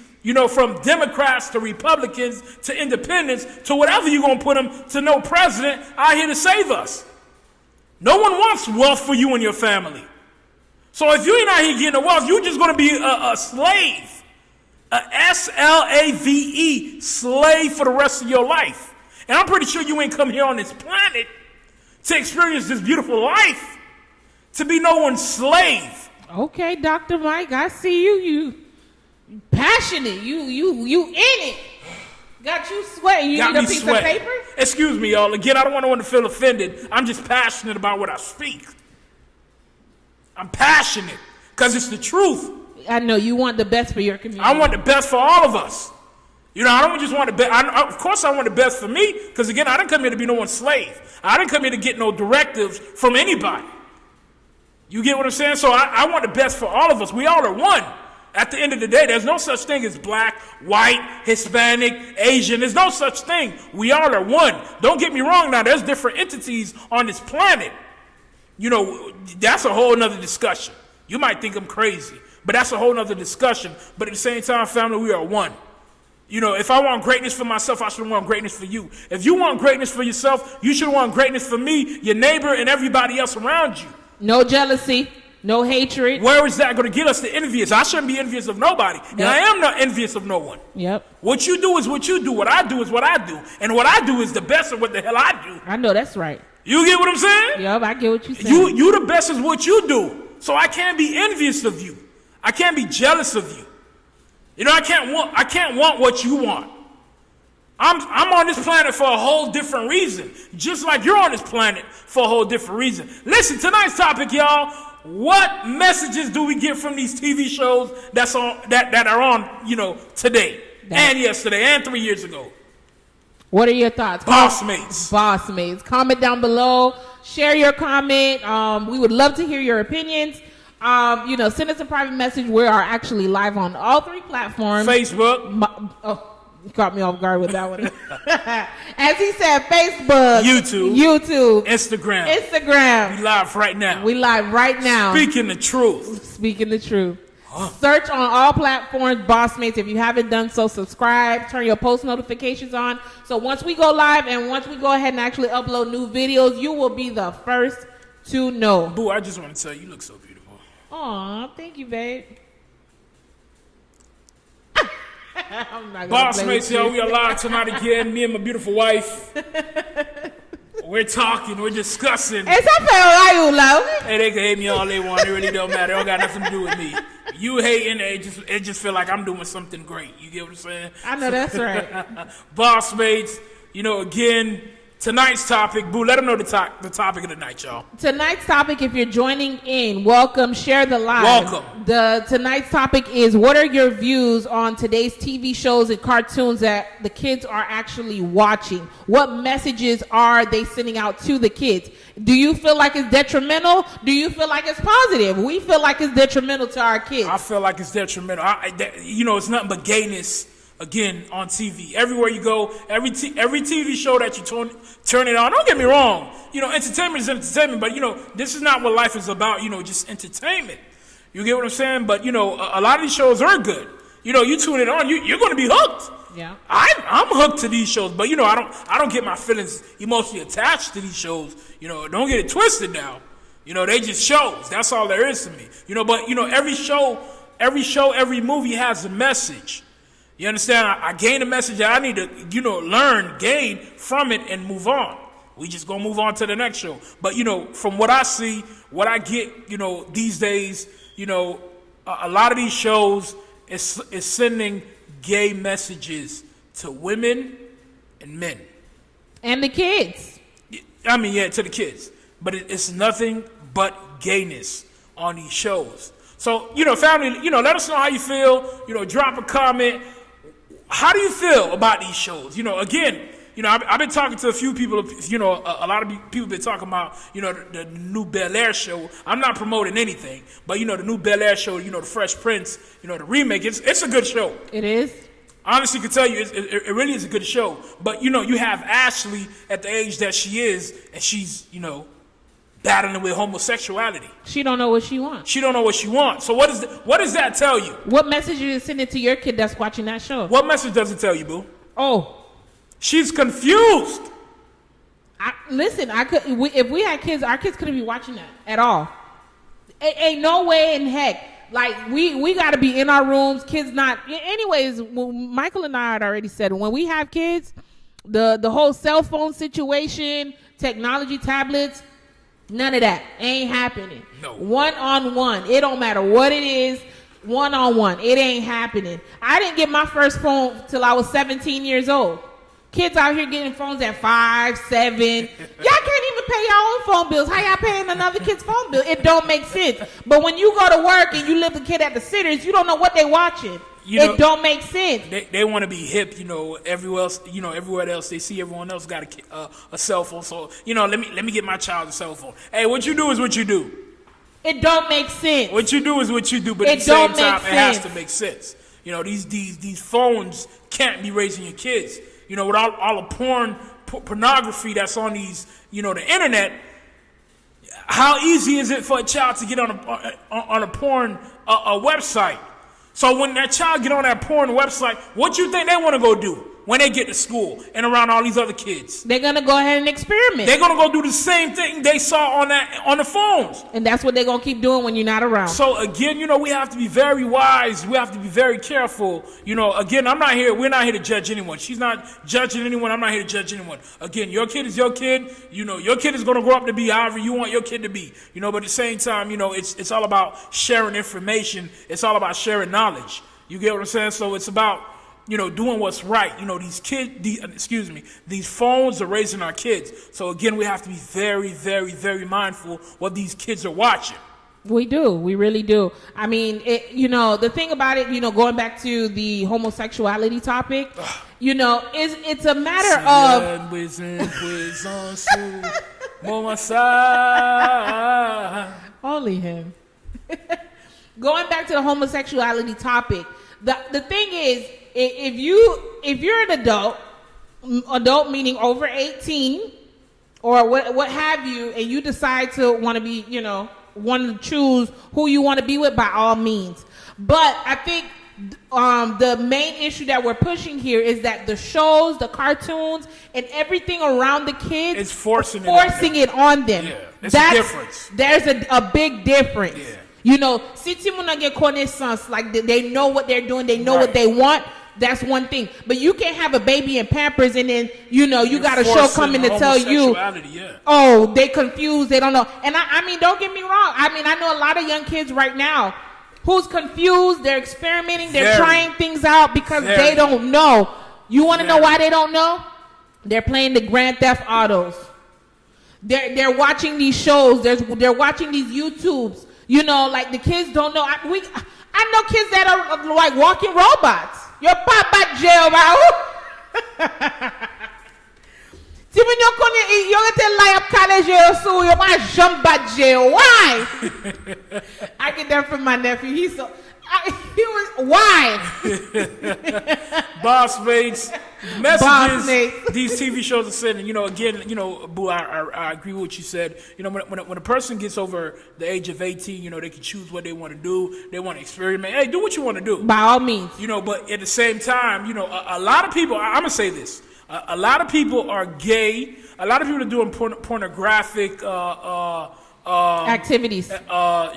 from Democrats to Republicans to independents to whatever you're going to put them, to no president out here to save us. No one wants wealth for you and your family. So if you ain't out here getting the wealth, you're just going to be a slave. A SLAVE, slave for the rest of your life. And I'm pretty sure you ain't come here on this planet to experience this beautiful life, to be no one's slave. Okay, Dr. Mike, I see you. You passionate. You in it. Got you sweating. You need a piece of paper? Excuse me, y'all. Again, I don't want to feel offended. I'm just passionate about what I speak. I'm passionate because it's the truth. I know you want the best for your community. I want the best for all of us. I don't just want the best. Of course, I want the best for me because, again, I didn't come here to be no one's slave. I didn't come here to get no directives from anybody. You get what I'm saying? So I want the best for all of us. We all are one. At the end of the day, there's no such thing as black, white, Hispanic, Asian. There's no such thing. We all are one. Don't get me wrong now. There's different entities on this planet. That's a whole nother discussion. You might think I'm crazy, but that's a whole nother discussion. But at the same time, family, we are one. If I want greatness for myself, I should want greatness for you. If you want greatness for yourself, you should want greatness for me, your neighbor, and everybody else around you. No jealousy, no hatred. Where is that going to get us to envious? I shouldn't be envious of nobody. Yep. And I am not envious of no one. Yep. What you do is what you do. What I do is what I do. And what I do is the best of what the hell I do. I know that's right. You get what I'm saying? Yep, I get what you're saying. You the best is what you do. So I can't be envious of you. I can't be jealous of you. I can't want what you want. I'm on this planet for a whole different reason. Just like you're on this planet for a whole different reason. Listen, tonight's topic, y'all. What messages do we get from these TV shows that are on, today and yesterday and 3 years ago? What are your thoughts? Bossmates. Bossmates. Comment down below. Share your comment. We would love to hear your opinions. Send us a private message. We are actually live on all 3 platforms. Facebook. You caught me off guard with that one. As he said, Facebook. YouTube. Instagram. We live right now. Speaking the truth. Search on all platforms, Bossmates. If you haven't done so, subscribe. Turn your post notifications on. So once we go live and once we go ahead and actually upload new videos, you will be the first to know. Boo, I just want to tell you, you look so beautiful. Aw, thank you, babe. Bossmates, yo, we are live tonight again. Me and my beautiful wife. We're talking, we're discussing. Hey, they can hate me all they want. It really don't matter. It don't got nothing to do with me. You hating, it just feel like I'm doing something great. You get what I'm saying? I know that's right. Bossmates, again, tonight's topic. Boo, let them know the topic of the night, y'all. Tonight's topic, if you're joining in, welcome. Share the live. Welcome. Tonight's topic is, what are your views on today's TV shows and cartoons that the kids are actually watching? What messages are they sending out to the kids? Do you feel like it's detrimental? Do you feel like it's positive? We feel like it's detrimental to our kids. I feel like it's detrimental. It's nothing but gayness. Again, on TV, everywhere you go, every TV show that you turn it on. Don't get me wrong, entertainment is entertainment, but this is not what life is about. Just entertainment. You get what I'm saying? But a lot of these shows are good. You tune it on, you're going to be hooked. Yeah, I'm hooked to these shows, but I don't get my feelings emotionally attached to these shows. Don't get it twisted now. They just shows. That's all there is to me. But every show, every movie has a message. You understand? I gain a message that I need to, gain from it and move on. We just gonna move on to the next show. But, from what I see, what I get, these days, a lot of these shows is sending gay messages to women and men. And the kids. To the kids. But it's nothing but gayness on these shows. So, family, let us know how you feel. Drop a comment. How do you feel about these shows? Again, I've been talking to a few people, a lot of people been talking about, the new Bel-Air show. I'm not promoting anything, but, the new Bel-Air show, the Fresh Prince, the remake, it's a good show. It is. Honestly, can tell you, it really is a good show. But, you have Ashley at the age that she is, and she's, battling with homosexuality. She don't know what she wants. So what does that tell you? What message you send it to your kid that's watching that show? What message does it tell you, boo? Oh, she's confused. If we had kids, our kids couldn't be watching that at all. Ain't no way in heck. Like, we got to be in our rooms. Kids not. Anyways, Michael and I had already said, when we have kids, the whole cell phone situation, technology, tablets, none of that ain't happening. No. One-on-one. It don't matter what it is. One-on-one. It ain't happening. I didn't get my first phone till I was 17 years old. Kids out here getting phones at 5, 7. Y'all can't even pay your own phone bills. How y'all paying another kid's phone bill? It don't make sense. But when you go to work and you leave the kid at the sitters, you don't know what they watching. It don't make sense. They want to be hip, everywhere else they see everyone else got a cell phone. So, let me get my child a cell phone. Hey, what you do is what you do. It don't make sense. What you do is what you do, but at the same time, it has to make sense. These phones can't be raising your kids. With all the pornography that's on these, the internet. How easy is it for a child to get on a porn website? So when that child get on that porn website, what you think they want to go do when they get to school and around all these other kids? They're going to go ahead and experiment. They're going to go do the same thing they saw on the phones. And that's what they're going to keep doing when you're not around. So again, we have to be very wise. We have to be very careful. Again, we're not here to judge anyone. She's not judging anyone. I'm not here to judge anyone. Again, your kid is your kid. Your kid is going to grow up to be however you want your kid to be. But at the same time, it's all about sharing information. It's all about sharing knowledge. You get what I'm saying? So it's about doing what's right. These phones are raising our kids. So again, we have to be very, very, very mindful what these kids are watching. We do. We really do. I mean, the thing about it, going back to the homosexuality topic, it's a matter of. Only him. Going back to the homosexuality topic, the thing is, if you're an adult meaning over 18 or what have you, and you decide to want to be, want to choose who you want to be with, by all means. But I think the main issue that we're pushing here is that the shows, the cartoons, and everything around the kids is forcing it on them. Yeah, that's a difference. There's a big difference. Yeah. Si ti moun get connaissance, like they know what they're doing, they know what they want. That's one thing. But you can't have a baby in Pampers and then, you got a show coming to tell you, oh, they confused, they don't know. And I mean, don't get me wrong. I mean, I know a lot of young kids right now who's confused, they're experimenting, they're trying things out because they don't know. You want to know why they don't know? They're playing the Grand Theft Autos. They're watching these shows. They're watching these YouTubes. Like the kids don't know. I know kids that are like walking robots. Your papa jail, si when you come you get lie up college, so you might jump back jail. Why? I get that from my nephew. He was why? Boss mates, messages these TV shows are sending. Again, Boo, I agree with what you said. When a person gets over the age of 18, they can choose what they want to do. They want to experiment. Hey, do what you want to do. By all means. But at the same time, a lot of people. I'm gonna say this. A lot of people are gay. A lot of people are doing pornographic. Activities. They're on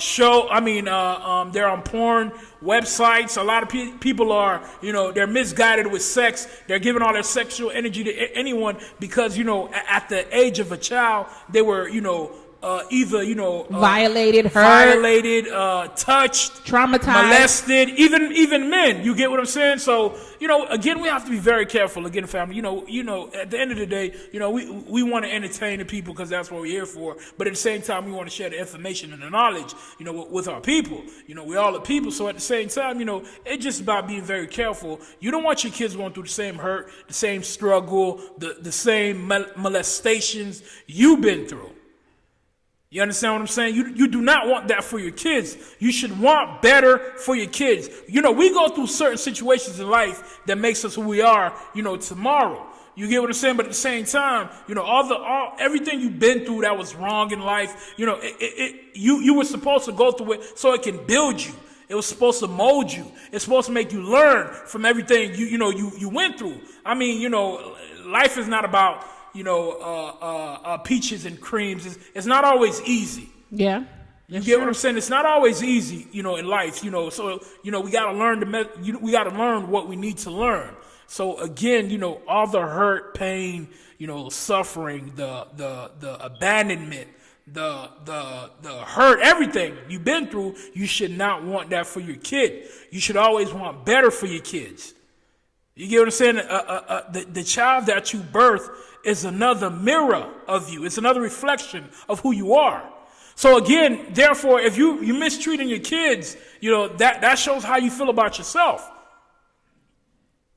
porn websites. A lot of people are, they're misguided with sex. They're giving all their sexual energy to anyone because, at the age of a child, they were, either, violated, hurt, touched, traumatized, molested, even men. You get what I'm saying? So, again, we have to be very careful. Again, family, at the end of the day, we want to entertain the people because that's what we're here for. But at the same time, we want to share the information and the knowledge, with our people. We all are people. So at the same time, it's just about being very careful. You don't want your kids going through the same hurt, the same struggle, the same molestations you've been through. You understand what I'm saying? You do not want that for your kids. You should want better for your kids. We go through certain situations in life that makes us who we are, tomorrow. You get what I'm saying? But at the same time, everything you've been through that was wrong in life, you were supposed to go through it so it can build you. It was supposed to mold you. It's supposed to make you learn from everything you went through. I mean, life is not about peaches and creams. It's not always easy. Yeah. You get what I'm saying? It's not always easy, in life, so, we got to learn we got to learn what we need to learn. So again, all the hurt, pain, suffering, the abandonment, the hurt, everything you've been through, you should not want that for your kid. You should always want better for your kids. You get what I'm saying? The child that you birth is another mirror of you. It's another reflection of who you are. So again, therefore, if you're mistreating your kids, that shows how you feel about yourself.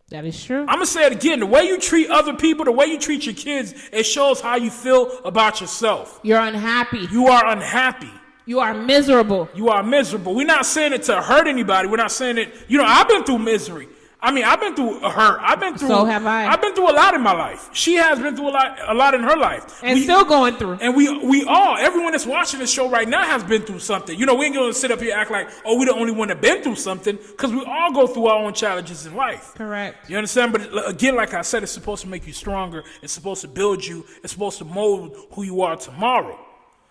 That is true. I'm going to say it again. The way you treat other people, the way you treat your kids, it shows how you feel about yourself. You're unhappy. You are unhappy. You are miserable. You are miserable. We're not saying it to hurt anybody. We're not saying it. I've been through misery. I mean, I've been through hurt. So have I. I've been through a lot in my life. She has been through a lot in her life. And still going through. And everyone that's watching this show right now has been through something. We ain't going to sit up here and act like, oh, we're the only one that been through something, because we all go through our own challenges in life. Correct. You understand? But again, like I said, it's supposed to make you stronger. It's supposed to build you. It's supposed to mold who you are tomorrow.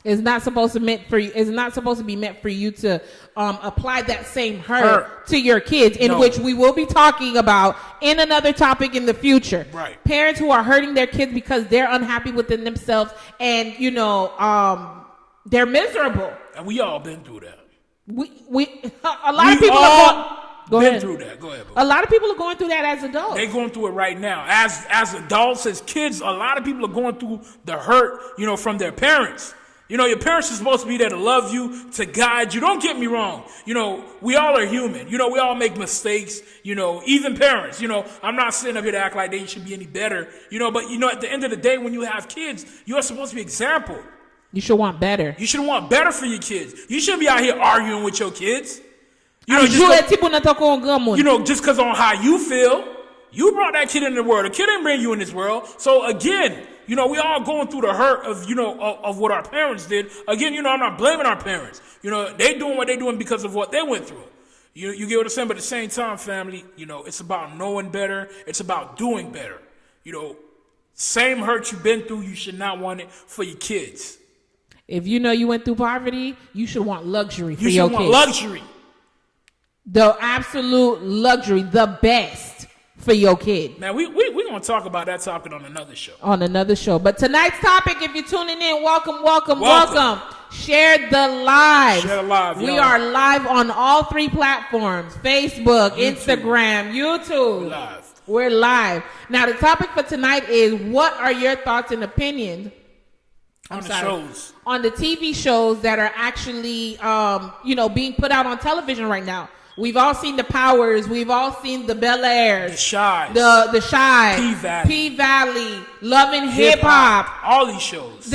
It's not supposed to be meant for you to apply that same hurt to your kids, which we will be talking about in another topic in the future. Right. Parents who are hurting their kids because they're unhappy within themselves and they're miserable. And we all been through that. A lot of people are going through that. Go ahead, bro. A lot of people are going through that as adults. They're going through it right now. As adults, as kids, a lot of people are going through the hurt, from their parents. You know, your parents are supposed to be there to love you, to guide you. Don't get me wrong. You know, we all are human. You know, we all make mistakes. You know, even parents. You know, I'm not sitting up here to act like they should be any better. You know, but, you know, at the end of the day, when you have kids, you are supposed to be example. You should want better. You should want better for your kids. You shouldn't be out here arguing with your kids. You know, just because on how you feel. You brought that kid in the world. The kid didn't bring you in this world. So again, you know, we all going through the hurt of, you know, of what our parents did. Again, you know, I'm not blaming our parents. You know, they doing what they doing because of what they went through. You get what I'm saying? But at the same time, family, you know, it's about knowing better. It's about doing better. You know, same hurt you've been through, you should not want it for your kids. If you know you went through poverty, you should want luxury for your kids. You should want luxury. The absolute luxury, the best. For your kid. Man, we're going to talk about that topic on another show. On another show. But tonight's topic, if you're tuning in, welcome. Share the live. Share the live, We are live on all 3 platforms. Facebook, Instagram, YouTube. We're live. Now, the topic for tonight is, what are your thoughts and opinions on the shows? On the TV shows that are actually, you know, being put out on television right now. We've all seen the Powers. We've all seen the Bel Airs. The Chi. The Chi. P-Valley. Love and Hip Hop. All these shows.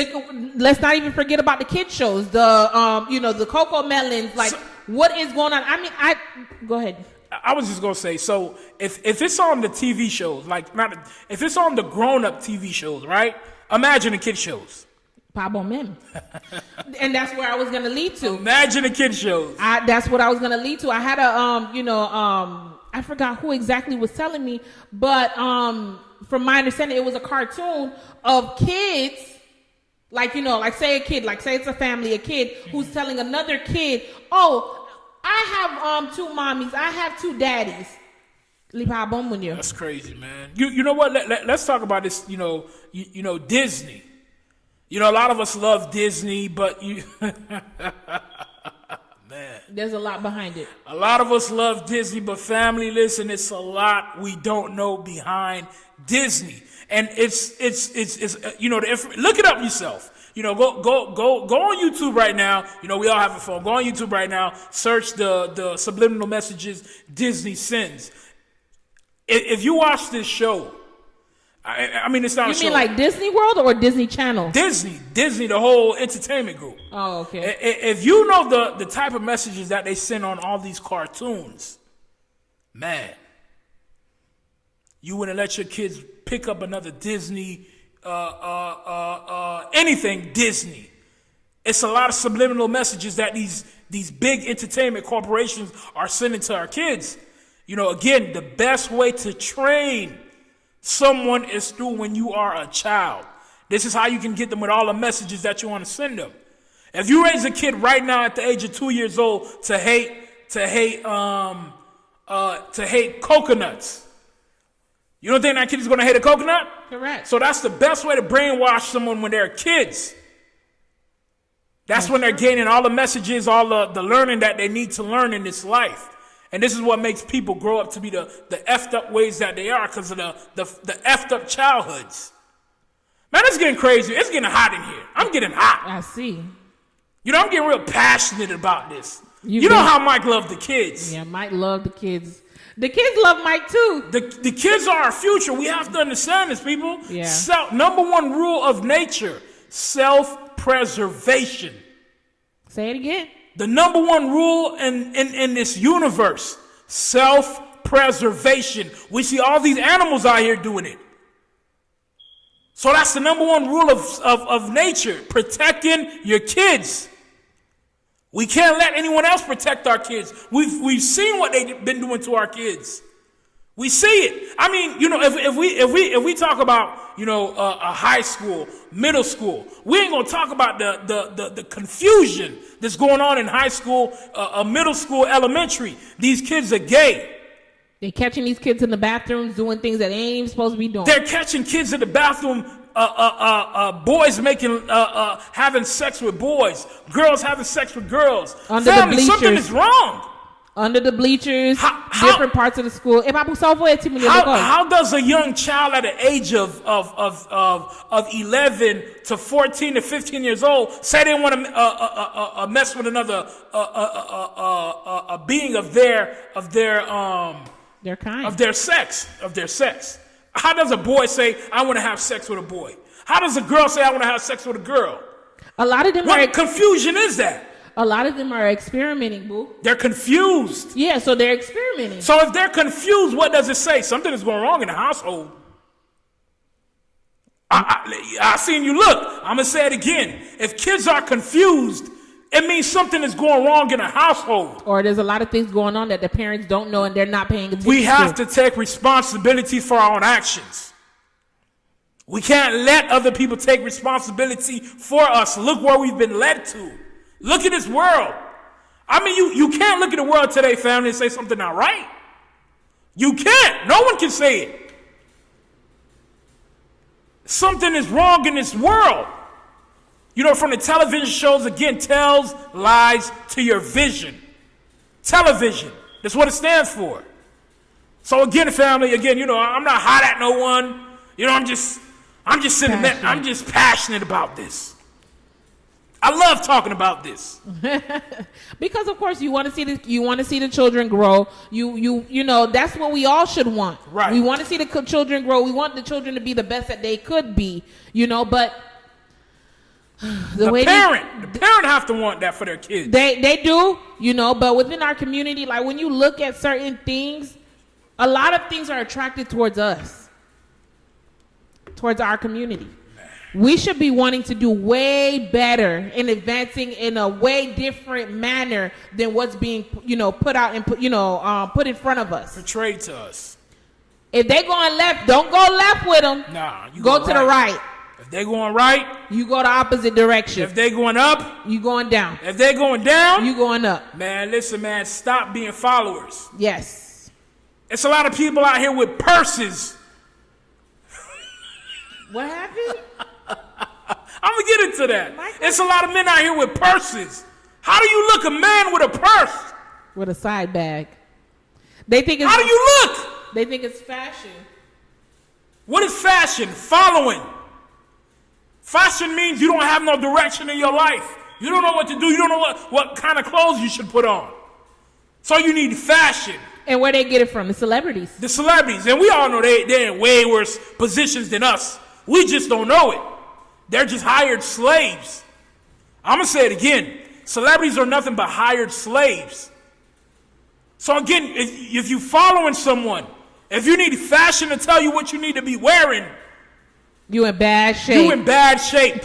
Let's not even forget about the kid shows. The you know, the Coco Melons. Like, what is going on? I mean, go ahead. I was just gonna say, so if it's on the TV shows, like if it's on the grown-up TV shows, right? Imagine the kid shows. Pablo Mem. And that's where I was gonna lead to. Imagine the kid shows. That's what I was gonna lead to. I had a I forgot who exactly was telling me, but from my understanding, it was a cartoon of kids, like, you know, like say it's a family, a kid who's telling another kid, oh, I have 2 mommies, I have 2 daddies. That's crazy, man. You know what? Let's talk about this. You know, Disney. You know, a lot of us love Disney, but man, there's a lot behind it. A lot of us love Disney, but family, listen, it's a lot we don't know behind Disney, and it's you know, look it up yourself. You know, go on YouTube right now. You know, we all have a phone. Go on YouTube right now. Search the subliminal messages Disney sends. If you watch this show. I mean, it's not a show. You mean like Disney World or Disney Channel? Disney, the whole entertainment group. Oh, okay. If you know the type of messages that they send on all these cartoons, man, you wouldn't let your kids pick up another Disney, anything Disney. It's a lot of subliminal messages that these big entertainment corporations are sending to our kids. You know, again, the best way to train someone is through when you are a child. This is how you can get them with all the messages that you want to send them. If you raise a kid right now at the age of 2 years old to hate coconuts, you don't think that kid is going to hate a coconut? Correct. So that's the best way to brainwash someone when they're kids. That's when they're gaining all the messages, all the learning that they need to learn in this life. And this is what makes people grow up to be the effed up ways that they are, because of the effed up childhoods. Man, it's getting crazy. It's getting hot in here. I'm getting hot. I see. You know, I'm getting real passionate about this. You know how Mike loved the kids. Yeah, Mike loved the kids. The kids love Mike too. The kids are our future. We have to understand this, people. Yeah. Number 1 rule of nature, self-preservation. Say it again. The number 1 rule in this universe, self-preservation. We see all these animals out here doing it. So that's the number 1 rule of nature, protecting your kids. We can't let anyone else protect our kids. We've seen what they've been doing to our kids. We see it. I mean, you know, if we talk about, you know, a high school, middle school, we ain't gonna talk about the confusion that's going on in high school, middle school, elementary. These kids are gay. They're catching these kids in the bathrooms doing things that they ain't even supposed to be doing. They're catching kids in the bathroom, boys having sex with boys, girls having sex with girls. Under Family, the bleachers. something is wrong. under the bleachers, How- different parts of the school. How does a young child at the age of 11 to 14 to 15 years old say they want to mess with another a being of their kind. of their sex? How does a boy say I want to have sex with a boy? How does a girl say I want to have sex with a girl? A lot of them What confusion is that? A lot of them are experimenting, boo. They're confused. Yeah, so they're experimenting. So if they're confused, what does it say? Something is going wrong in the household. I seen you look. I'm going to say it again. If kids are confused, it means something is going wrong in a household. Or there's a lot of things going on that the parents don't know and they're not paying attention We have to take responsibility for our own actions. We can't let other people take responsibility for us. Look where we've been led to. Look at this world. I mean, you can't look at the world today, family, and say something not right. You can't. No one can say it. Something is wrong in this world. You know, from the television shows, again, tells lies to your vision. Television. That's what it stands for. So again, family, again, you know, I'm not hot at no one. You know, I'm just sentimental. I'm just passionate about this. I love talking about this. Because of course you want to see the children grow. You know, that's what we all should want. Right. We want to see the children grow. We want the children to be the best that they could be, you know, but the parent have to want that for their kids. They do, you know, but within our community, like when you look at certain things, a lot of things are attracted towards us. Towards our community. We should be wanting to do way better in advancing in a way different manner than what's being, you know, put out and put in front of us. Portrayed to us. If they going left, don't go left with them. Nah, you go to the right. If they going right, you go the opposite direction. If they going up, you going down. If they going down, you going up. Man, listen, man, stop being followers. Yes. It's a lot of people out here with purses. What happened? I'm going to get into that. It's a lot of men out here with purses. How do you look a man with a purse? With a side bag. They think it's, how do you look? They think it's fashion. What is fashion? Following. Fashion means you don't have no direction in your life. You don't know what to do. You don't know what kind of clothes you should put on. So you need fashion. And where they get it from? The celebrities. The celebrities. And we all know they're in way worse positions than us. We just don't know it. They're just hired slaves. I'm going to say it again. Celebrities are nothing but hired slaves. So again, if you're following someone, if you need fashion to tell you what you need to be wearing, you in bad shape. You in bad shape.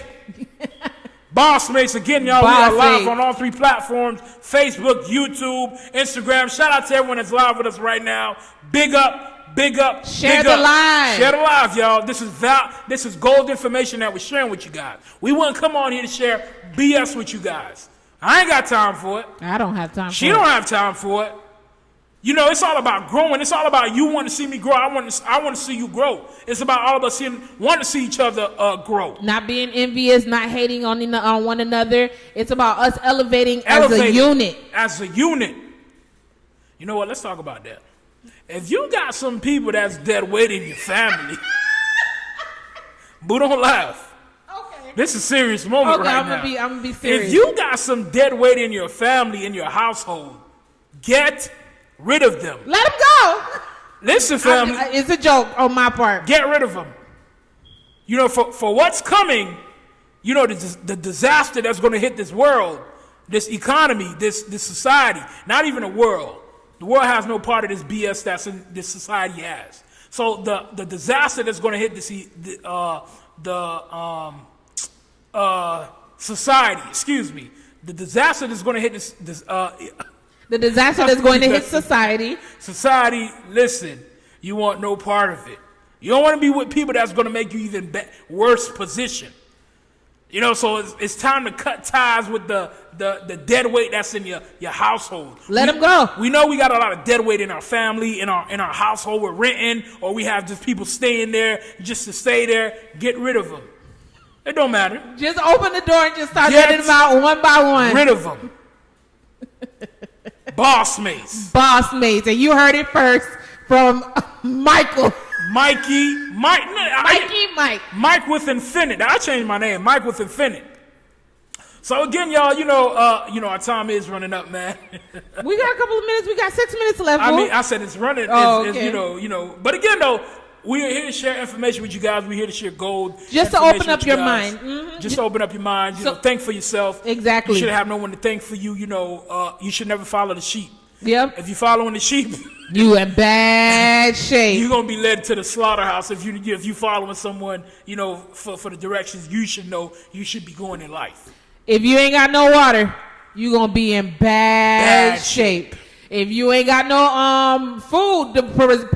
Boss Mates, again, y'all, we are live on all 3 platforms, Facebook, YouTube, Instagram. Shout out to everyone that's live with us right now. Big up. Big up. Share the live. Share the live, y'all. This is gold information that we're sharing with you guys. We wouldn't come on here to share BS with you guys. I ain't got time for it. I don't have time for it. She don't have time for it. You know, it's all about growing. It's all about you want to see me grow. I want to see you grow. It's about all of us wanting to see each other grow. Not being envious, not hating on one another. It's about us elevating as a unit. As a unit. You know what? Let's talk about that. If you got some people that's dead weight in your family, boo, don't laugh. Okay. This is a serious moment right now. I'm gonna be serious. If you got some dead weight in your family, in your household, get rid of them. Let them go. Listen, family. It's a joke on my part. Get rid of them. You know, for what's coming, you know, the disaster that's going to hit this world, this economy, this society, not even the world. The world has no part of this BS that's in this society has. So the disaster that's going to hit society, excuse me, the disaster that's going to hit the disaster that's going to hit society. Society, listen, you want no part of it. You don't want to be with people that's going to make you even worse position. You know, so it's time to cut ties with the dead weight that's in your household. Let them go. We know we got a lot of dead weight in our family, in our household. We're renting, or we have just people staying there just to stay there. Get rid of them. It don't matter. Just open the door and just start getting them out one by one. Rid of them. Boss Mates. Boss Mates. And you heard it first from Michael. Mike. Mike with Infinite. I changed my name. Mike with Infinite. So again, y'all, our time is running up, man. We got a couple of minutes. We got 6 minutes left. I mean, I said it's running. Okay. But again, though, we are here to share information with you guys. We're here to share gold. Just to open up your mind. Mm-hmm. Just to open up your mind. Think for yourself. Exactly. You should have no one to think for you. You should never follow the sheep. Yep. If you're following the sheep, you in bad shape. You're gonna be led to the slaughterhouse if you following someone. For the directions you should know you should be going in life. If you ain't got no water, you gonna be in bad shape. If you ain't got no food,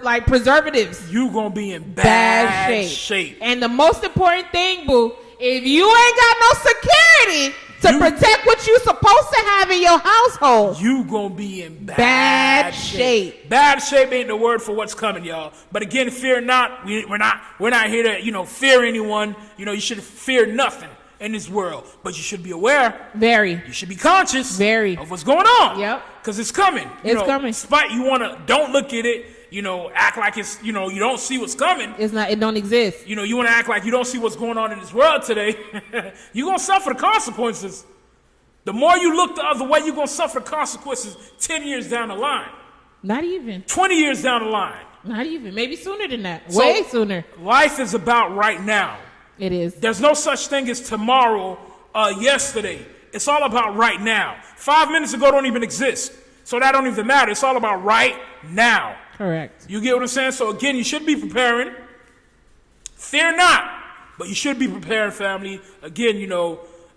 like preservatives, you gonna be in bad shape. And the most important thing, boo, if you ain't got no security to protect what you supposed to have in your household, you gonna be in bad shape. Bad shape ain't the word for what's coming, y'all. But again, fear not. We're not here to fear anyone. You should fear nothing in this world, but you should be aware. Very. You should be conscious. Very. Of what's going on. Yep. Because it's coming. It's coming. Despite don't look at it. Act like it's you don't see what's coming. It's not. It don't exist. You want to act like you don't see what's going on in this world today. You're gonna suffer the consequences. The more you look the other way, you're gonna suffer the consequences 10 years down the line. Not even. 20 years down the line. Not even. Maybe sooner than that. Way sooner. Life is about right now. It is. There's no such thing as tomorrow, yesterday. It's all about right now. 5 minutes ago don't even exist. So that don't even matter. It's all about right now. Correct. You get what I'm saying? So again, you should be preparing. Fear not. But you should be preparing, family. Again,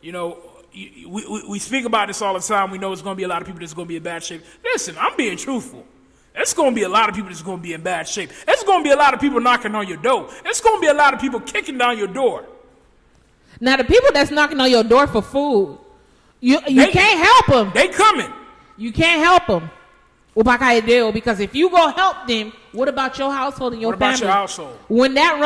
we speak about this all the time. We know it's going to be a lot of people that's going to be in bad shape. Listen, I'm being truthful. It's going to be a lot of people that's going to be in bad shape. It's going to be a lot of people knocking on your door. It's going to be a lot of people kicking down your door. Now, the people that's knocking on your door for food, you can't help them. They coming. You can't help them. Because if you go help them, what about your household and your family? What about your household? When that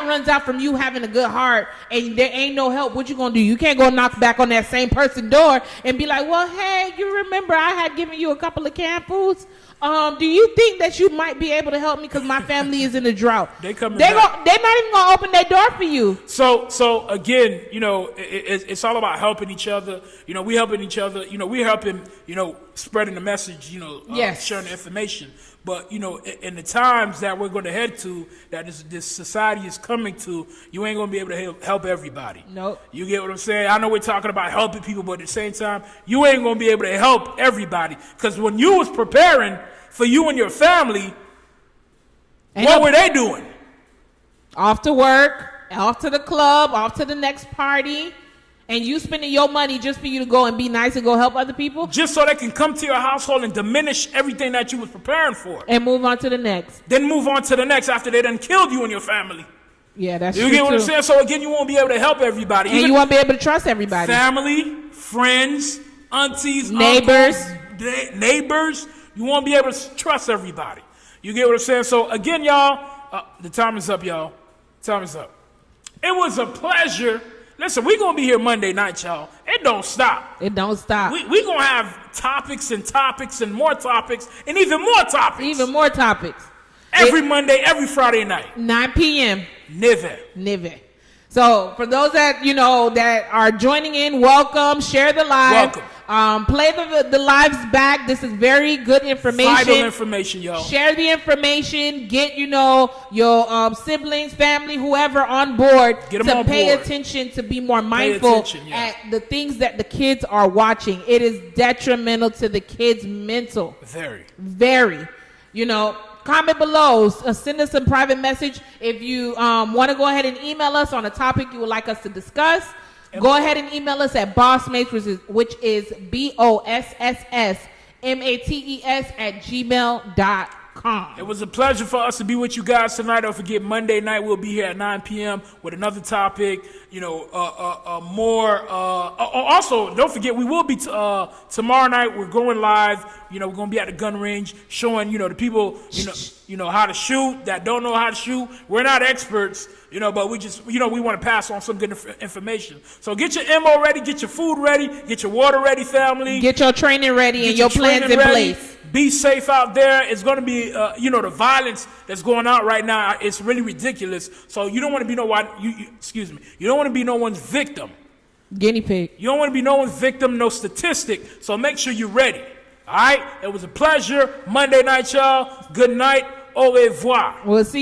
runs out from you having a good heart and there ain't no help, what you gonna do? You can't go knock back on that same person's door and be like, well, hey, you remember I had given you a couple of canned foods? Do you think that you might be able to help me because my family is in a drought? They're not even gonna open their door for you. So again, it's all about helping each other. We helping each other. We helping. Spreading the message. Yes. Sharing the information. But in the times that we're going to head to, that this society is coming to, you ain't going to be able to help everybody. Nope. You get what I'm saying? I know we're talking about helping people, but at the same time, you ain't going to be able to help everybody. Because when you was preparing for you and your family, what were they doing? Off to work, off to the club, off to the next party. And you spending your money just for you to go and be nice and go help other people? Just so they can come to your household and diminish everything that you was preparing for. And move on to the next. Then move on to the next after they done killed you and your family. Yeah, that's true. You get what I'm saying? So again, you won't be able to help everybody. And you won't be able to trust everybody. Family, friends, aunties, neighbors. Uncles, neighbors. You won't be able to trust everybody. You get what I'm saying? So again, y'all, the time is up, y'all. Time is up. It was a pleasure. Listen, we're going to be here Monday night, y'all. It don't stop. It don't stop. We're going to have topics and more topics and even more topics. Even more topics. Every Monday, every Friday night. 9 p.m. Nive. So for those that, that are joining in, welcome. Share the live. Welcome. Play the lives back. This is very good information. Vital information, y'all. Share the information. Get, your siblings, family, whoever on board to pay attention, to be more mindful at the things that the kids are watching. It is detrimental to the kids' mental. Very. Comment below. Send us a private message. If you want to go ahead and email us on a topic you would like us to discuss, go ahead and email us at bossmates, which is BOSSSMATES @gmail.com. gmail.com. It was a pleasure for us to be with you guys tonight. Don't forget, Monday night we'll be here at 9 p.m. with another topic. More. Also, don't forget, we will be tomorrow night. We're going live. We're going to be at the gun range showing, the people, how to shoot that don't know how to shoot. We're not experts, but we just, we want to pass on some good information. So get your ammo ready, get your food ready, get your water ready, family. Get your training ready and your plans in place. Be safe out there. It's going to be, the violence that's going on right now. It's really ridiculous. So you don't want to be you don't want to be no one's victim. Guinea pig. You don't want to be no one's victim, no statistic. So make sure you're ready. All right? It was a pleasure. Monday night, y'all. Good night. Au revoir. We'll see